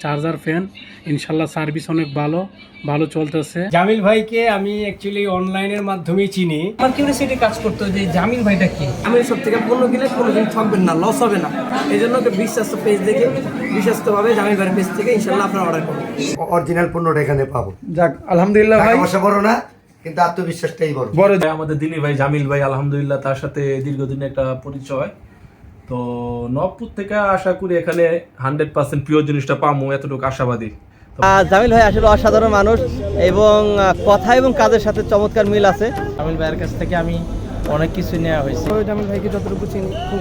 Charger fan ইনশাল্লাহ service অনেক ভালো চলতেছে। জামিল ভাইকে আমি অ্যাকচুয়ালি অনলাইনের মাধ্যমে চিনি। আমার কিউরিওসিটি কাজ করতো যে জামিল ভাইটা কি। আমি সব থেকে পণ্য কিনলে কোনোদিন ঠকবেন না, লস হবে না। এই জন্য বিশ্বস্ত পেজ দেখে বিশ্বস্তভাবে জামিল ভাইয়ের পেজ থেকে ইনশাল্লাহ আপনারা অর্ডার করুন। অরিজিনাল পণ্যটা এখানে পাবো। যাক আলহামদুলিল্লাহ ভাই, টাকা বড় না কিন্তু আত্মবিশ্বাসটাই বড়। আমাদের দিনী ভাই জামিল ভাই আলহামদুলিল্লাহ, তার সাথে দীর্ঘদিন একটা পরিচয়। তো নবপুর থেকে আশা করি এখানে 100% প্রিয় জিনিসটা পাবো, এতটুকু আশাবাদী। জামিল ভাই আসলে অসাধারণ মানুষ এবং কথা এবং কাজের সাথে চমৎকার মিল আছে। জামিল ভাইয়ের কাছ থেকে আমি অনেক কিছু নেওয়া হয়েছে। জামিল ভাইকে যতটুকু চিনি খুব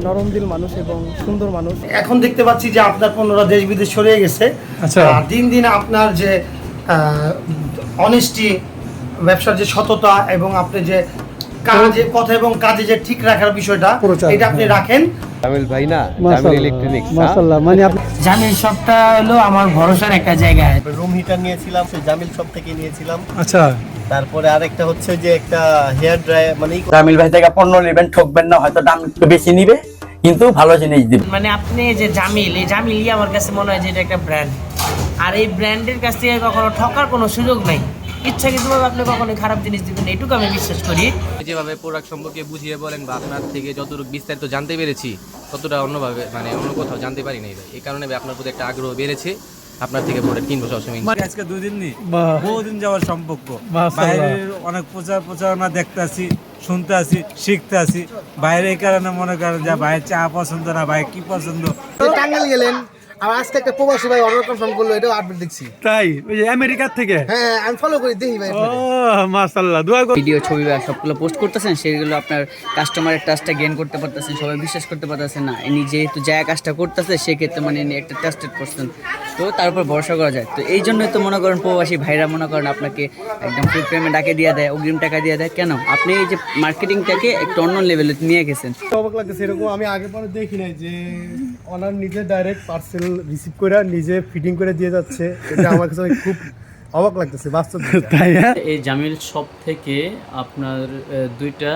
নরম দিল মানুষ এবং সুন্দর মানুষ। এখন দেখতে পাচ্ছি যে আপনার পণ্যরা দেশ বিদেশ ছড়িয়ে গেছে। আচ্ছা, দিন দিন আপনার যে অনেস্টি, ব্যবসার যে সততা এবং আপনি যে কাজে কথা এবং কাজে যে ঠিক রাখার বিষয়টা, এটা আপনি রাখেন। জামিল ভাই না, জামিল ইলেকট্রনিক্স। মাশাআল্লাহ, মানে আপনি জামিল শপটা হলো আমার ভরসার একটা জায়গা। রুম হিটার নিয়েছিলাম, সেই জামিল শপ থেকে নিয়েছিলাম। আচ্ছা, তারপরে আরেকটা হচ্ছে যে একটা হেয়ার ড্রায়ার, মানে জামিল ভাই থেকে পণ্য নেবেন, ঠকবেন না। হয়তো দাম একটু বেশি নিবে কিন্তু ভালো জিনিস দিবে। মানে আপনি যে জামিল, এই জামিলই আমার কাছে মনে হয় যে এটা একটা ব্র্যান্ড। আর এই ব্র্যান্ডের কাছ থেকে কখনো ঠকার কোনো সুযোগ নাই। ইচ্ছাকৃতভাবে আপনি কখনো খারাপ জিনিস দিবেন, এটুকু আমি বিশ্বাস করি। যেভাবে প্রোডাক্ট সম্পর্কে বুঝিয়ে বলেন বা আপনার থেকে যতটুকু বিস্তারিত জানতে পেরেছি, ততটা অন্যভাবে মানে অন্য কোথাও জানতে পারি নাই ভাই। এই কারণে আপনার প্রতি একটা আগ্রহ বেড়েছে, আপনার থেকে প্রোডাক্ট কিনবো সবসময়। আজকে 2 দিন নি, বহুদিন যাওয়ার সম্পর্ক। বাইরের অনেক প্রচারণা দেখতে আসি, শুনতে আসি, শিখতে আসি। বাইরে এই কারণে মনে করেন যে ভাইয়ের চা পছন্দ না, ভাই কি পছন্দ। টাঙ্গাইল গেলেন, আর আজকে একটা প্রবাসী ভাই অর্ডার কনফার্ম করলো, এটাও আপডেট দেখছি। তাই ওই যে আমেরিকার থেকে? হ্যাঁ, আমি ফলো করি, দেখি ভাই। ও মাশাআল্লাহ, দোয়া করি। ভিডিও ছবি বা সবগুলো পোস্ট করতেছেন, সেগুলো আপনার কাস্টমারের ট্রাস্টটা গেইন করতে পারতেছেন, সবাই বিশ্বাস করতে পারতেছেন না ইনি যেহেতু যা কাজটা করতেছে সেক্ষেত্রে মানে ইনি একটা ট্রাস্টেড পারসন, তো তার উপর ভরসা করা যায়। তো এই জন্যই তো মনে করেন প্রবাসী ভাইরা মনে করেন আপনাকে একদম ফুল পেমেন্ট ডাকে দিয়ে দেয়, অগ্রিম টাকা দিয়ে দেয়। কেন? আপনি এই যে মার্কেটিংটাকে একটু অন্য লেভেলে নিয়ে গেছেন। অবাক লাগতেছে, এরকম আমি আগে পরে দেখি নাই যে ওনার নিজে ডাইরেক্ট পার্সেল রিসিভ করে নিজে ফিটিং করে দিয়ে যাচ্ছে। এটা আমার কাছে খুব অবাক লাগতেছে বাস্তব। তাই এই জামিল শপ থেকে আপনার 2টা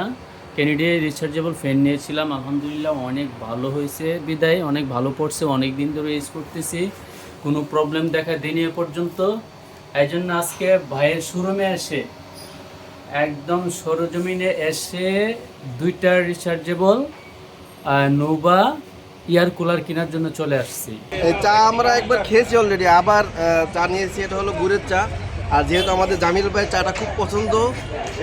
ক্যানেডিয়ান রিচার্জেবল ফ্যান নিয়েছিলাম, আলহামদুলিল্লাহ অনেক ভালো হয়েছে, বিদায় অনেক ভালো পড়ছে, অনেক দিন ধরে ইউজ করতেছি, কোনো প্রবলেম দেখা দেয়নি এ পর্যন্ত। এই জন্য আজকে ভাইয়ের শোরুমে এসে একদম সরজমিনে এসে 2টা রিচার্জেবল নোভা এয়ার কুলার কেনার জন্য চলে আসছি। এই চা আমরা একবার খেয়েছি অলরেডি, আবার চা নিয়েছি। এটা হলো গুড়ের চা। আর যেহেতু আমাদের জামিল ভাই চাটা খুব পছন্দ,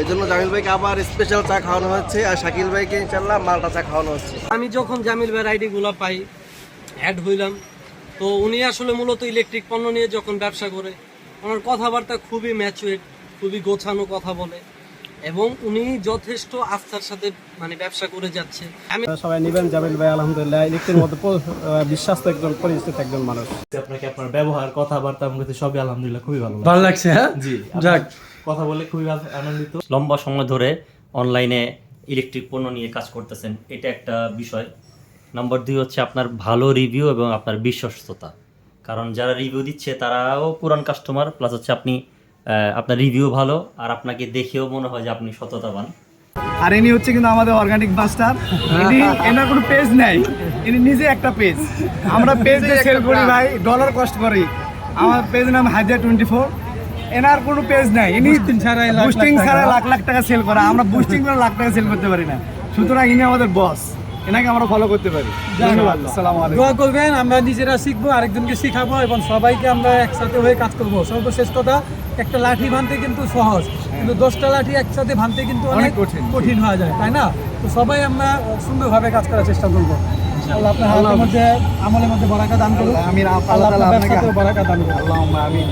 এই জন্য জামিল ভাইকে আবার স্পেশাল চা খাওয়ানো হচ্ছে, আর শাকিল ভাইকে ইনশাল্লাহ মালটা চা খাওয়ানো হচ্ছে। আমি যখন জামিল ভাইয়ের আইডিগুলো পাই, অ্যাড হইলাম, তো উনি আসলে মূলত ইলেকট্রিক পণ্য নিয়ে যখন ব্যবসা করে, ওনার কথাবার্তা খুবই ম্যাচুরেট, খুবই গোছানো কথা বলে, এবং উনি যথেষ্ট আস্থার সাথে মানে ব্যবসা করে যাচ্ছে। আমি সবাই নেবেন জামিল ভাই, আলহামদুলিল্লাহ ইলেকট্রিকের মধ্যে বিশ্বাস্ত একজন পরিচিত একজন মানুষ। আপনাকে আপনার ব্যবহার, কথাবার্তা আমার কাছে সবই আলহামদুলিল্লাহ খুবই ভালো লাগছে। হ্যাঁ, জি, যাক, কথা বলে খুবই আনন্দিত। লম্বা সময় ধরে অনলাইনে ইলেকট্রিক পণ্য নিয়ে কাজ করতেছেন, এটা একটা বিষয়। নাম্বার 2 হচ্ছে আপনার ভালো রিভিউ এবং আপনার বিশ্বস্ততা। কারণ যারা রিভিউ দিচ্ছে তারাও পুরান কাস্টমার, প্লাস হচ্ছে আপনি আপনার রিভিউ ভালো, আর আপনাকে দেখেও মনে হয় যে আপনি সততাবান। আর ইনি হচ্ছে কিন্তু আমাদের অর্গানিক মাস্টার। ইনি এনার কোনো পেজ নাই, ইনি নিজে একটা পেজ। আমরা পেজ দিয়ে সেল করি ভাই, ডলার কস্ট করি। আমার পেজ নাম হাজার 24। এনার কোনো পেজ নাই, ইনি বুস্টিং ছাড়া লাখ লাখ টাকা সেল করা। আমরা বুস্টিং করে লাখ টাকা সেল করতে পারি না, সুতরাং ইনি আমাদের বস, এনাকে আমরা ফলো করতে পারি। ধন্যবাদ, আসসালামু আলাইকুম। দোয়া করবেন, আমরা নিজেরা শিখবো, আরেকজনকে শিখাবো এবং সবাইকে আমরা একসাথে হয়ে কাজ করবো। সর্বশেষ কথা, একটা লাঠি ভাঙতে কিন্তু সহজ, কিন্তু 10টা লাঠি একসাথে ভাঙতে কিন্তু অনেক কঠিন হয়ে যায়, তাই না? তো সবাই আমরা সুন্দরভাবে কাজ করার চেষ্টা করবো। আল্লাহ আপনার হাতের মধ্যে, আমলের মধ্যে বরাকা দান করুন। আমিন। আল্লাহ আপনার ব্যবসাতে বরাকা দান করুন। আল্লাহুম্মা আমিন।